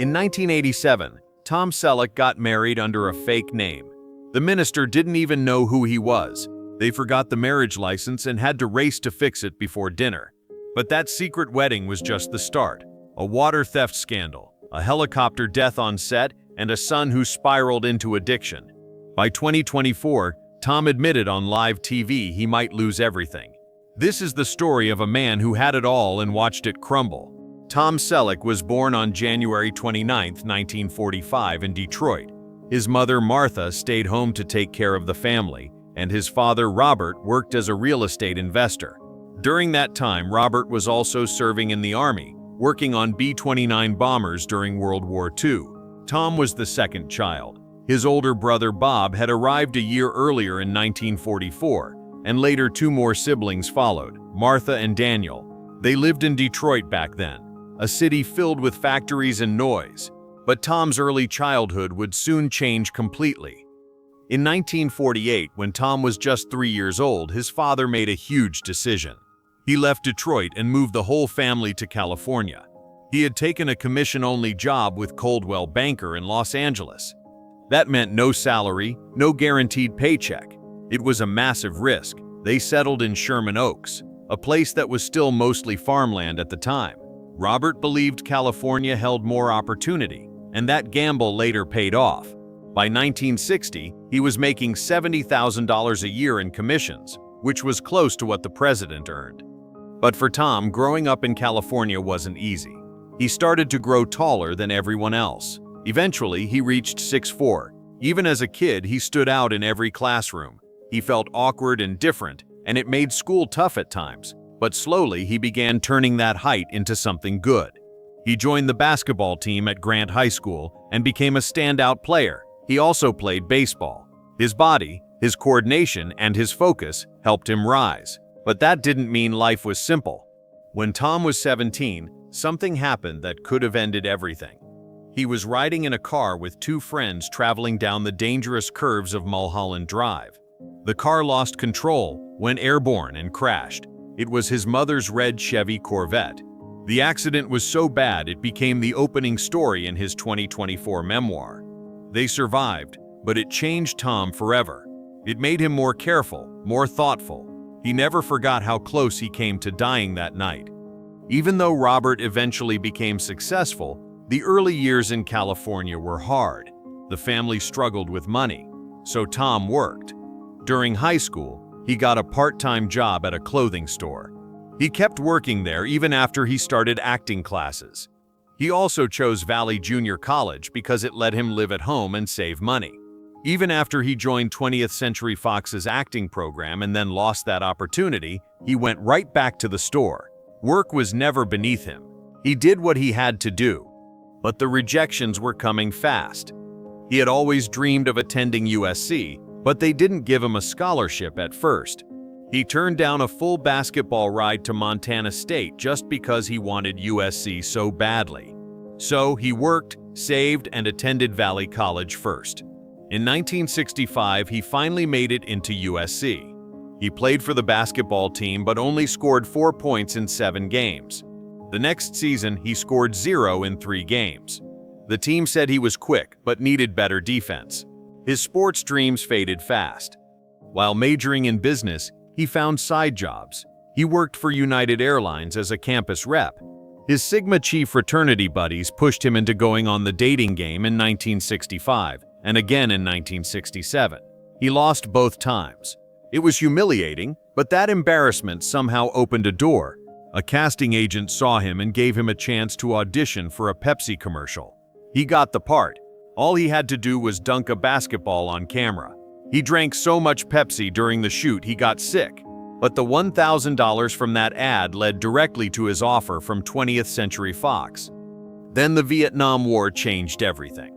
In 1987, Tom Selleck got married under a fake name. The minister didn't even know who he was. They forgot the marriage license and had to race to fix it before dinner. But that secret wedding was just the start. A water theft scandal, a helicopter death on set, and a son who spiraled into addiction. By 2024, Tom admitted on live TV he might lose everything. This is the story of a man who had it all and watched it crumble. Tom Selleck was born on January 29, 1945 in Detroit. His mother, Martha, stayed home to take care of the family, and his father, Robert, worked as a real estate investor. During that time, Robert was also serving in the Army, working on B-29 bombers during World War II. Tom was the second child. His older brother, Bob, had arrived a year earlier in 1944, and later two more siblings followed, Martha and Daniel. They lived in Detroit back then, a city filled with factories and noise. But Tom's early childhood would soon change completely. In 1948, when Tom was just 3 years old, his father made a huge decision. He left Detroit and moved the whole family to California. He had taken a commission-only job with Coldwell Banker in Los Angeles. That meant no salary, no guaranteed paycheck. It was a massive risk. They settled in Sherman Oaks, a place that was still mostly farmland at the time. Robert believed California held more opportunity, and that gamble later paid off. By 1960, he was making $70,000 a year in commissions, which was close to what the president earned. But for Tom, growing up in California wasn't easy. He started to grow taller than everyone else. Eventually, he reached 6'4". Even as a kid, he stood out in every classroom. He felt awkward and different, and it made school tough at times. But slowly, he began turning that height into something good. He joined the basketball team at Grant High School and became a standout player. He also played baseball. His body, his coordination, and his focus helped him rise. But that didn't mean life was simple. When Tom was 17, something happened that could have ended everything. He was riding in a car with two friends traveling down the dangerous curves of Mulholland Drive. The car lost control, went airborne, and crashed. It was his mother's red Chevy Corvette. The accident was so bad it became the opening story in his 2024 memoir. They survived, but it changed Tom forever. It made him more careful, more thoughtful. He never forgot how close he came to dying that night. Even though Robert eventually became successful, the early years in California were hard. The family struggled with money, so Tom worked. During high school, he got a part-time job at a clothing store. He kept working there even after he started acting classes. He also chose Valley Junior College because it let him live at home and save money. Even after he joined 20th Century Fox's acting program and then lost that opportunity, he went right back to the store. Work was never beneath him. He did what he had to do. But the rejections were coming fast. He had always dreamed of attending USC, but they didn't give him a scholarship at first. He turned down a full basketball ride to Montana State just because he wanted USC so badly. So he worked, saved, and attended Valley College first. In 1965, he finally made it into USC. He played for the basketball team but only scored 4 points in 7 games. The next season, he scored 0 in 3 games. The team said he was quick but needed better defense. His sports dreams faded fast. While majoring in business, he found side jobs. He worked for United Airlines as a campus rep. His Sigma Chi fraternity buddies pushed him into going on the dating game in 1965 and again in 1967. He lost both times. It was humiliating, but that embarrassment somehow opened a door. A casting agent saw him and gave him a chance to audition for a Pepsi commercial. He got the part. All he had to do was dunk a basketball on camera. He drank so much Pepsi during the shoot he got sick. But the $1,000 from that ad led directly to his offer from 20th Century Fox. Then the Vietnam War changed everything.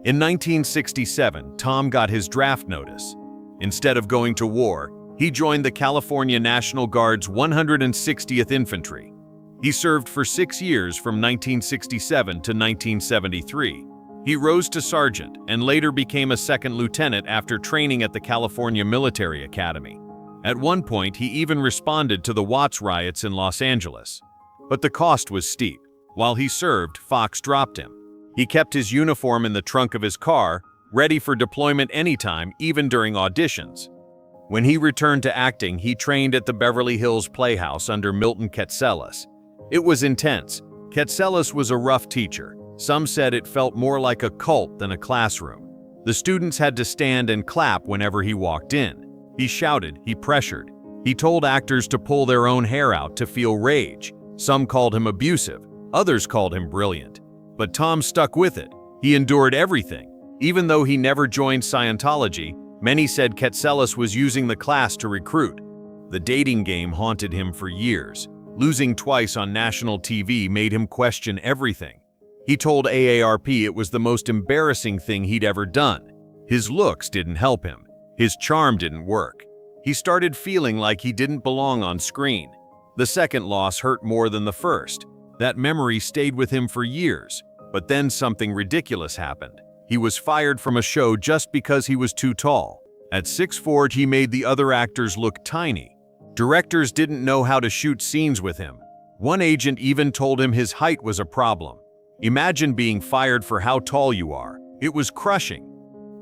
In 1967, Tom got his draft notice. Instead of going to war, he joined the California National Guard's 160th Infantry. He served for 6 years from 1967 to 1973. He rose to sergeant and later became a second lieutenant after training at the California Military Academy. At one point, he even responded to the Watts riots in Los Angeles. But the cost was steep. While he served, Fox dropped him. He kept his uniform in the trunk of his car, ready for deployment anytime, even during auditions. When he returned to acting, he trained at the Beverly Hills Playhouse under Milton Katselas. It was intense. Katselas was a rough teacher. Some said it felt more like a cult than a classroom. The students had to stand and clap whenever he walked in. He shouted, he pressured. He told actors to pull their own hair out to feel rage. Some called him abusive, others called him brilliant. But Tom stuck with it. He endured everything. Even though he never joined Scientology, many said Katselas was using the class to recruit. The dating game haunted him for years. Losing twice on national TV made him question everything. He told AARP it was the most embarrassing thing he'd ever done. His looks didn't help him. His charm didn't work. He started feeling like he didn't belong on screen. The second loss hurt more than the first. That memory stayed with him for years. But then something ridiculous happened. He was fired from a show just because he was too tall. At 6'4", he made the other actors look tiny. Directors didn't know how to shoot scenes with him. One agent even told him his height was a problem. Imagine being fired for how tall you are. It was crushing.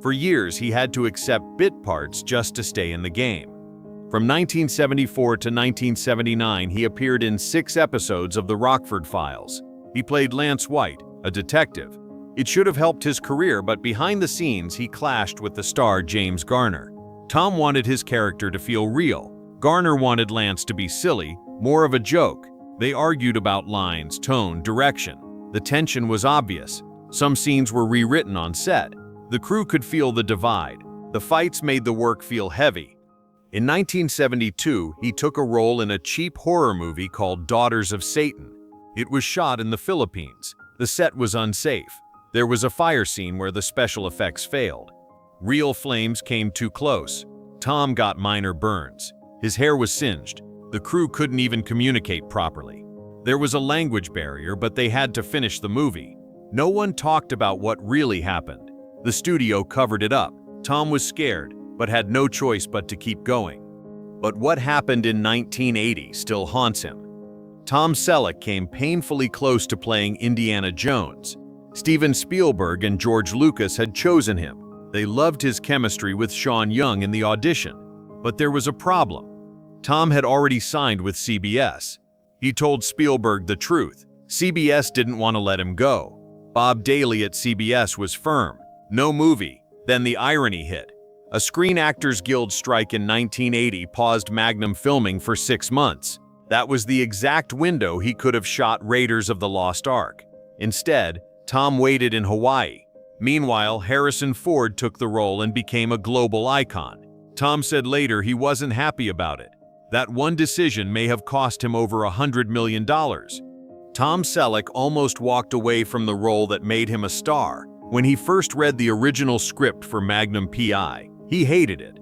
For years, he had to accept bit parts just to stay in the game. From 1974 to 1979, he appeared in 6 episodes of The Rockford Files. He played Lance White, a detective. It should have helped his career, but behind the scenes, he clashed with the star James Garner. Tom wanted his character to feel real. Garner wanted Lance to be silly, more of a joke. They argued about lines, tone, direction. The tension was obvious. Some scenes were rewritten on set. The crew could feel the divide. The fights made the work feel heavy. In 1972, he took a role in a cheap horror movie called Daughters of Satan. It was shot in the Philippines. The set was unsafe. There was a fire scene where the special effects failed. Real flames came too close. Tom got minor burns. His hair was singed. The crew couldn't even communicate properly. There was a language barrier, but they had to finish the movie. No one talked about what really happened. The studio covered it up. Tom was scared, but had no choice but to keep going. But what happened in 1980 still haunts him. Tom Selleck came painfully close to playing Indiana Jones. Steven Spielberg and George Lucas had chosen him. They loved his chemistry with Sean Young in the audition. But there was a problem. Tom had already signed with CBS. He told Spielberg the truth. CBS didn't want to let him go. Bob Daly at CBS was firm. No movie. Then the irony hit. A Screen Actors Guild strike in 1980 paused Magnum filming for 6 months. That was the exact window he could have shot Raiders of the Lost Ark. Instead, Tom waited in Hawaii. Meanwhile, Harrison Ford took the role and became a global icon. Tom said later he wasn't happy about it. That one decision may have cost him over $100 million. Tom Selleck almost walked away from the role that made him a star. When he first read the original script for Magnum PI, he hated it.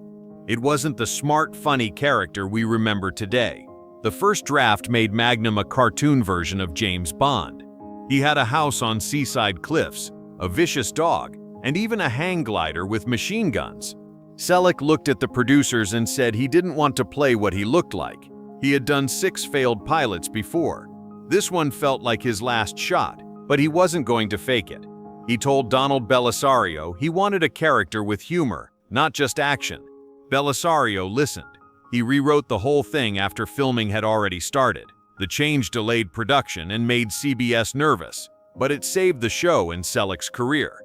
It wasn't the smart, funny character we remember today. The first draft made Magnum a cartoon version of James Bond. He had a house on seaside cliffs, a vicious dog, and even a hang glider with machine guns. Selleck looked at the producers and said he didn't want to play what he looked like. He had done 6 failed pilots before. This one felt like his last shot, but he wasn't going to fake it. He told Donald Bellisario he wanted a character with humor, not just action. Bellisario listened. He rewrote the whole thing after filming had already started. The change delayed production and made CBS nervous, but it saved the show and Selleck's career.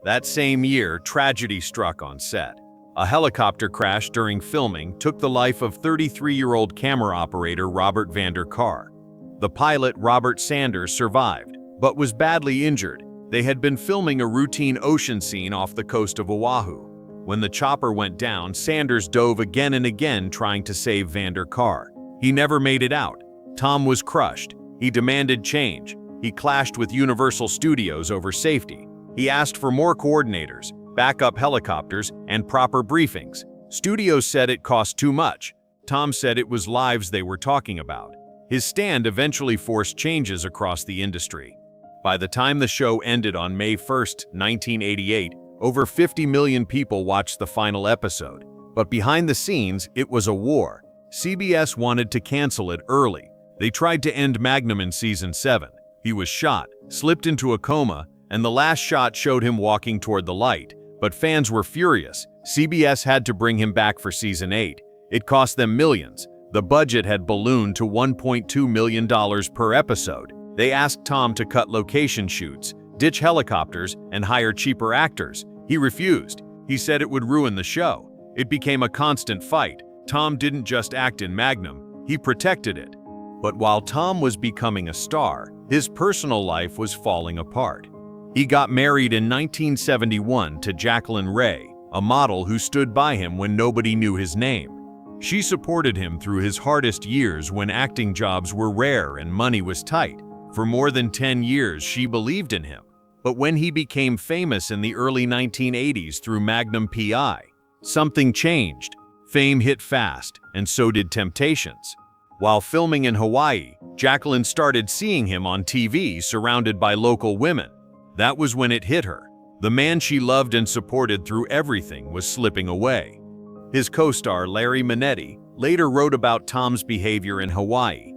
That same year, tragedy struck on set. A helicopter crash during filming took the life of 33-year-old camera operator Robert Vander Kar. The pilot, Robert Sanders, survived, but was badly injured. They had been filming a routine ocean scene off the coast of Oahu. When the chopper went down, Sanders dove again and again trying to save Vander Kar. He never made it out. Tom was crushed. He demanded change. He clashed with Universal Studios over safety. He asked for more coordinators, backup helicopters, and proper briefings. Studios said it cost too much. Tom said it was lives they were talking about. His stand eventually forced changes across the industry. By the time the show ended on May 1, 1988, over 50 million people watched the final episode. But behind the scenes, it was a war. CBS wanted to cancel it early. They tried to end Magnum in season 7. He was shot, slipped into a coma, and the last shot showed him walking toward the light, but fans were furious. CBS had to bring him back for season 8. It cost them millions. The budget had ballooned to $1.2 million per episode. They asked Tom to cut location shoots, ditch helicopters, and hire cheaper actors. He refused. He said it would ruin the show. It became a constant fight. Tom didn't just act in Magnum, he protected it. But while Tom was becoming a star, his personal life was falling apart. He got married in 1971 to Jacqueline Ray, a model who stood by him when nobody knew his name. She supported him through his hardest years when acting jobs were rare and money was tight. For more than 10 years, she believed in him. But when he became famous in the early 1980s through Magnum PI, something changed. Fame hit fast, and so did temptations. While filming in Hawaii, Jacqueline started seeing him on TV surrounded by local women. That was when it hit her. The man she loved and supported through everything was slipping away. His co-star Larry Manetti later wrote about Tom's behavior in Hawaii.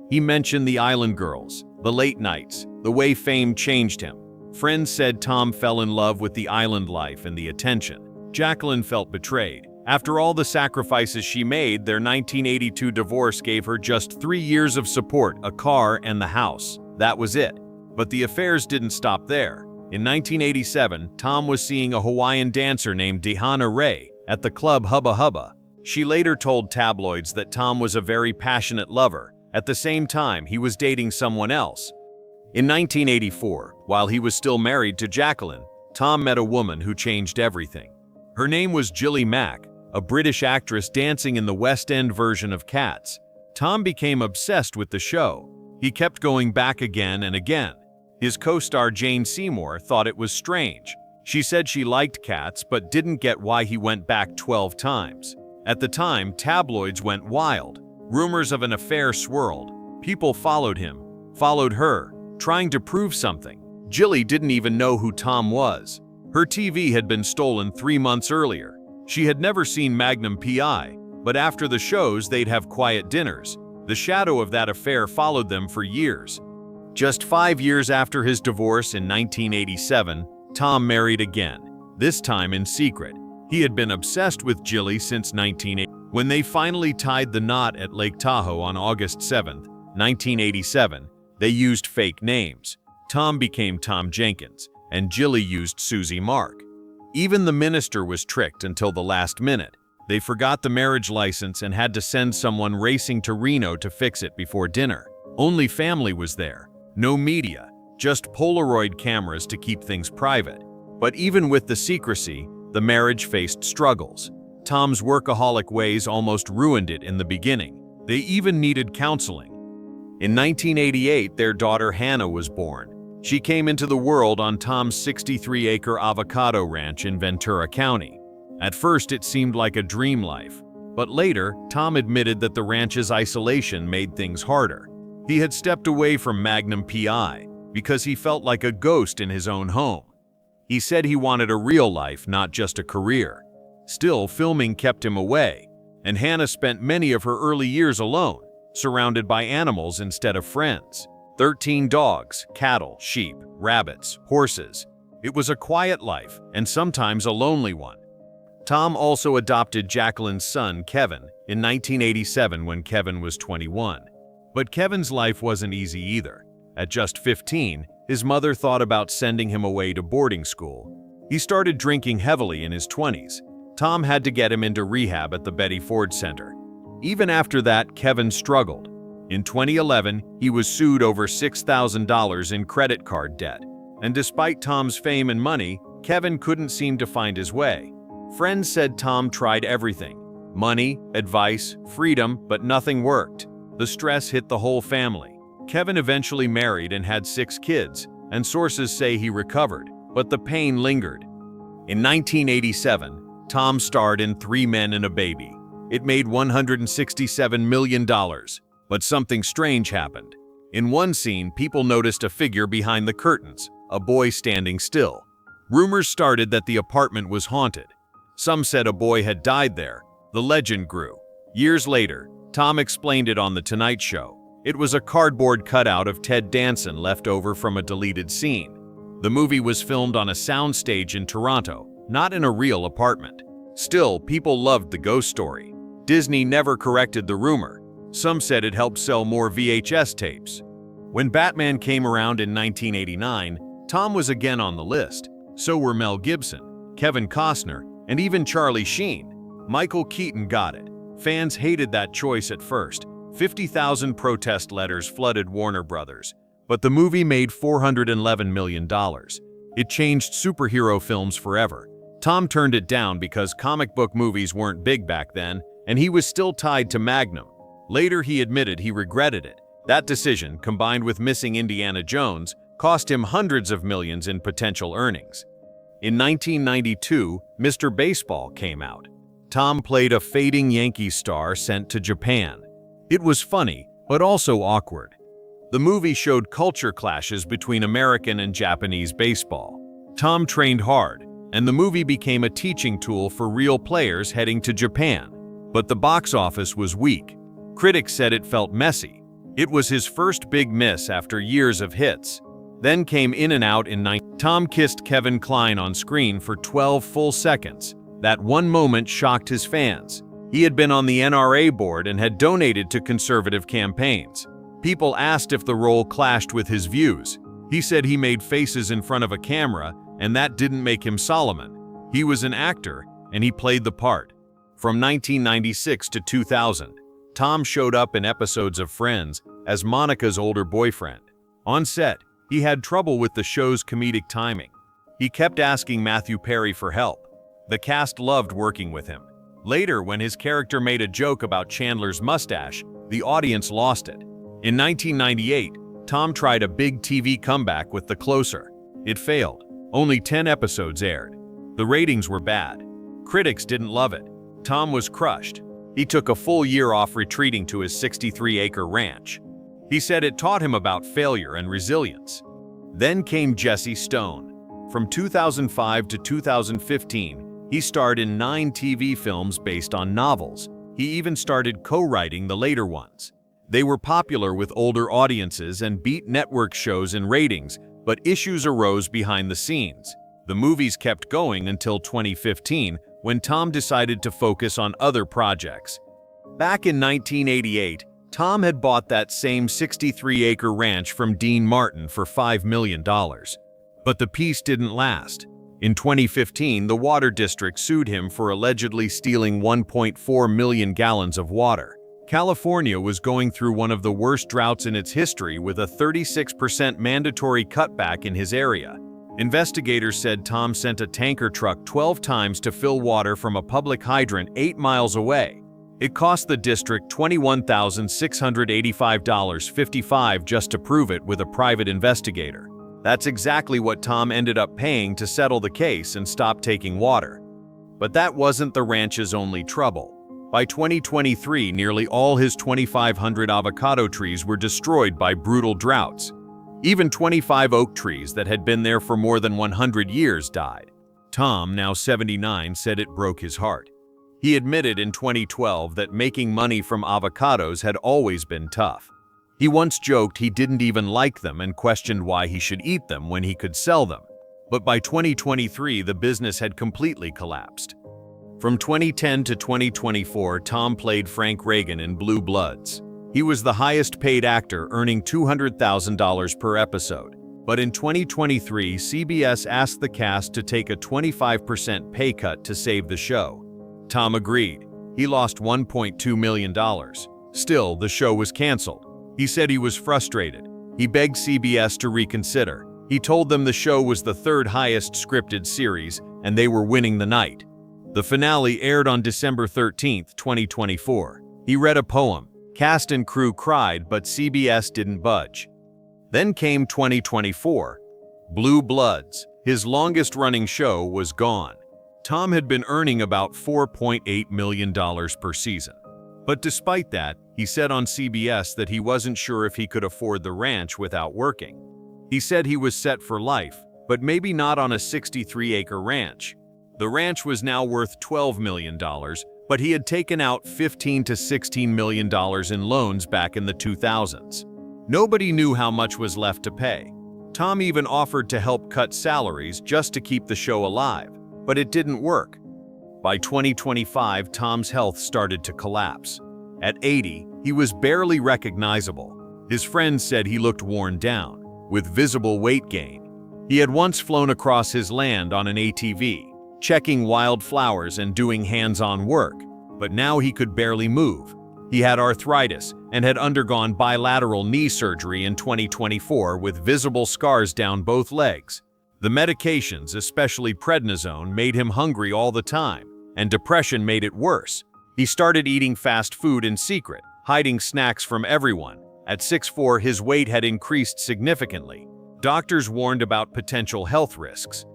He mentioned the island girls, the late nights, the way fame changed him. Friends said Tom fell in love with the island life and the attention. Jacqueline felt betrayed. After all the sacrifices she made, their 1982 divorce gave her just 3 years of support, a car, and the house. That was it. But the affairs didn't stop there. In 1987, Tom was seeing a Hawaiian dancer named Dehana Ray at the club Hubba Hubba. She later told tabloids that Tom was a very passionate lover. At the same time, he was dating someone else. In 1984, while he was still married to Jacqueline, Tom met a woman who changed everything. Her name was Gilly Mack, a British actress dancing in the West End version of Cats. Tom became obsessed with the show. He kept going back again and again. His co-star Jane Seymour thought it was strange. She said she liked Cats but didn't get why he went back 12 times. At the time, tabloids went wild. Rumors of an affair swirled. People followed him, followed her, trying to prove something. Gilly didn't even know who Tom was. Her TV had been stolen 3 months earlier. She had never seen Magnum PI, but after the shows they'd have quiet dinners. The shadow of that affair followed them for years. Just 5 years after his divorce in 1987, Tom married again, this time in secret. He had been obsessed with Gilly since 1980. When they finally tied the knot at Lake Tahoe on August 7, 1987, they used fake names. Tom became Tom Jenkins, and Gilly used Susie Mark. Even the minister was tricked until the last minute. They forgot the marriage license and had to send someone racing to Reno to fix it before dinner. Only family was there, no media, just Polaroid cameras to keep things private. But even with the secrecy, the marriage faced struggles. Tom's workaholic ways almost ruined it in the beginning. They even needed counseling. In 1988, their daughter Hannah was born. She came into the world on Tom's 63-acre avocado ranch in Ventura County. At first, it seemed like a dream life, but later, Tom admitted that the ranch's isolation made things harder. He had stepped away from Magnum PI because he felt like a ghost in his own home. He said he wanted a real life, not just a career. Still, filming kept him away, and Hannah spent many of her early years alone, surrounded by animals instead of friends. 13 dogs, cattle, sheep, rabbits, horses. It was a quiet life, and sometimes a lonely one. Tom also adopted Jacqueline's son, Kevin, in 1987 when Kevin was 21. But Kevin's life wasn't easy either. At just 15, his mother thought about sending him away to boarding school. He started drinking heavily in his 20s. Tom had to get him into rehab at the Betty Ford Center. Even after that, Kevin struggled. In 2011, he was sued over $6,000 in credit card debt. And despite Tom's fame and money, Kevin couldn't seem to find his way. Friends said Tom tried everything: money, advice, freedom, but nothing worked. The stress hit the whole family. Kevin eventually married and had 6 kids, and sources say he recovered, but the pain lingered. In 1987, Tom starred in 3 Men and a Baby. It made $167 million. But something strange happened. In one scene, people noticed a figure behind the curtains, a boy standing still. Rumors started that the apartment was haunted. Some said a boy had died there. The legend grew. Years later, Tom explained it on The Tonight Show. It was a cardboard cutout of Ted Danson left over from a deleted scene. The movie was filmed on a soundstage in Toronto, not in a real apartment. Still, people loved the ghost story. Disney never corrected the rumor. Some said it helped sell more VHS tapes. When Batman came around in 1989, Tom was again on the list. So were Mel Gibson, Kevin Costner, and even Charlie Sheen. Michael Keaton got it. Fans hated that choice at first. 50,000 protest letters flooded Warner Brothers. But the movie made $411 million. It changed superhero films forever. Tom turned it down because comic book movies weren't big back then, and he was still tied to Magnum. Later, he admitted he regretted it. That decision, combined with missing Indiana Jones, cost him hundreds of millions in potential earnings. In 1992, Mr. Baseball came out. Tom played a fading Yankees star sent to Japan. It was funny, but also awkward. The movie showed culture clashes between American and Japanese baseball. Tom trained hard, and the movie became a teaching tool for real players heading to Japan. But the box office was weak. Critics said it felt messy. It was his first big miss after years of hits. Then came In and Out in 19. Tom kissed Kevin Kline on screen for 12 full seconds. That one moment shocked his fans. He had been on the NRA board and had donated to conservative campaigns. People asked if the role clashed with his views. He said he made faces in front of a camera, and that didn't make him Solomon. He was an actor, and he played the part. From 1996 to 2000, Tom showed up in episodes of Friends as Monica's older boyfriend. On set, he had trouble with the show's comedic timing. He kept asking Matthew Perry for help. The cast loved working with him. Later, when his character made a joke about Chandler's mustache, the audience lost it. In 1998, Tom tried a big TV comeback with The Closer. It failed. Only 10 episodes aired. The ratings were bad. Critics didn't love it. Tom was crushed. He took a full year off retreating to his 63-acre ranch. He said it taught him about failure and resilience. Then came Jesse Stone. From 2005 to 2015, he starred in 9 TV films based on novels. He even started co-writing the later ones. They were popular with older audiences and beat network shows in ratings, but issues arose behind the scenes. The movies kept going until 2015, when Tom decided to focus on other projects. Back in 1988, Tom had bought that same 63-acre ranch from Dean Martin for $5 million. But the peace didn't last. In 2015, the Water District sued him for allegedly stealing 1.4 million gallons of water. California was going through one of the worst droughts in its history with a 36% mandatory cutback in his area. Investigators said Tom sent a tanker truck 12 times to fill water from a public hydrant 8 miles away. It cost the district $21,685.55 just to prove it with a private investigator. That's exactly what Tom ended up paying to settle the case and stop taking water. But that wasn't the ranch's only trouble. By 2023, nearly all his 2,500 avocado trees were destroyed by brutal droughts. Even 25 oak trees that had been there for more than 100 years died. Tom, now 79, said it broke his heart. He admitted in 2012 that making money from avocados had always been tough. He once joked he didn't even like them and questioned why he should eat them when he could sell them. But by 2023, the business had completely collapsed. From 2010 to 2024, Tom played Frank Reagan in Blue Bloods. He was the highest-paid actor, earning $200,000 per episode. But in 2023, CBS asked the cast to take a 25% pay cut to save the show. Tom agreed. He lost $1.2 million. Still, the show was canceled. He said he was frustrated. He begged CBS to reconsider. He told them the show was the third highest scripted series, and they were winning the night. The finale aired on December 13, 2024. He read a poem. Cast and crew cried, but CBS didn't budge. Then came 2024. Blue Bloods, his longest-running show, was gone. Tom had been earning about $4.8 million per season. But despite that, he said on CBS that he wasn't sure if he could afford the ranch without working. He said he was set for life, but maybe not on a 63-acre ranch. The ranch was now worth $12 million, but he had taken out $15 to $16 million in loans back in the 2000s. Nobody knew how much was left to pay. Tom even offered to help cut salaries just to keep the show alive, but it didn't work. By 2025, Tom's health started to collapse. At 80, he was barely recognizable. His friends said he looked worn down, with visible weight gain. He had once flown across his land on an ATV, checking wildflowers and doing hands-on work, but now he could barely move. He had arthritis and had undergone bilateral knee surgery in 2024 with visible scars down both legs. The medications, especially prednisone, made him hungry all the time, and depression made it worse. He started eating fast food in secret, hiding snacks from everyone. At 6'4", his weight had increased significantly. Doctors warned about potential health risks.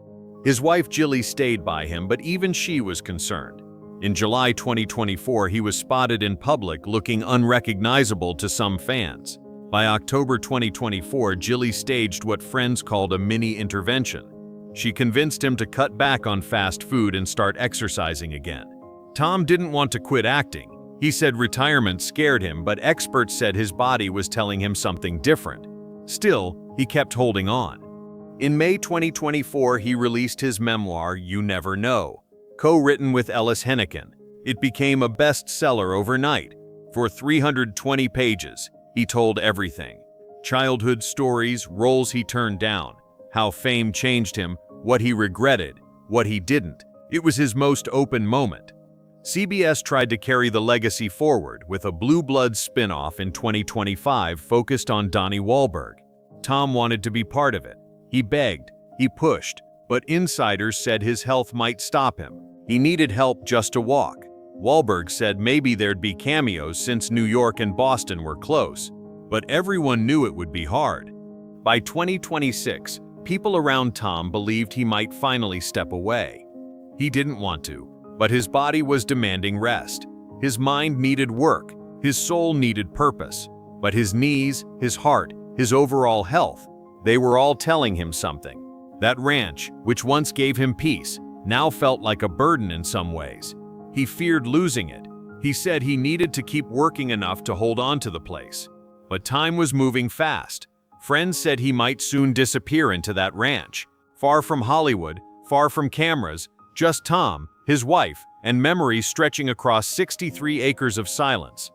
His wife Jilly stayed by him, but even she was concerned. In July 2024, he was spotted in public looking unrecognizable to some fans. By October 2024, Jilly staged what friends called a mini intervention. She convinced him to cut back on fast food and start exercising again. Tom didn't want to quit acting. He said retirement scared him, but experts said his body was telling him something different. Still, he kept holding on. In May 2024, he released his memoir, You Never Know, co-written with Ellis Henican. It became a bestseller overnight. For 320 pages, he told everything. Childhood stories, roles he turned down, how fame changed him, what he regretted, what he didn't. It was his most open moment. CBS tried to carry the legacy forward with a Blue Bloods spin-off in 2025 focused on Donnie Wahlberg. Tom wanted to be part of it. He begged, he pushed, but insiders said his health might stop him. He needed help just to walk. Wahlberg said maybe there'd be cameos since New York and Boston were close, but everyone knew it would be hard. By 2026, people around Tom believed he might finally step away. He didn't want to, but his body was demanding rest. His mind needed work, his soul needed purpose, but his knees, his heart, his overall health, they were all telling him something. That ranch, which once gave him peace, now felt like a burden in some ways. He feared losing it. He said he needed to keep working enough to hold on to the place. But time was moving fast. Friends said he might soon disappear into that ranch. Far from Hollywood, far from cameras, just Tom, his wife, and memories stretching across 63 acres of silence.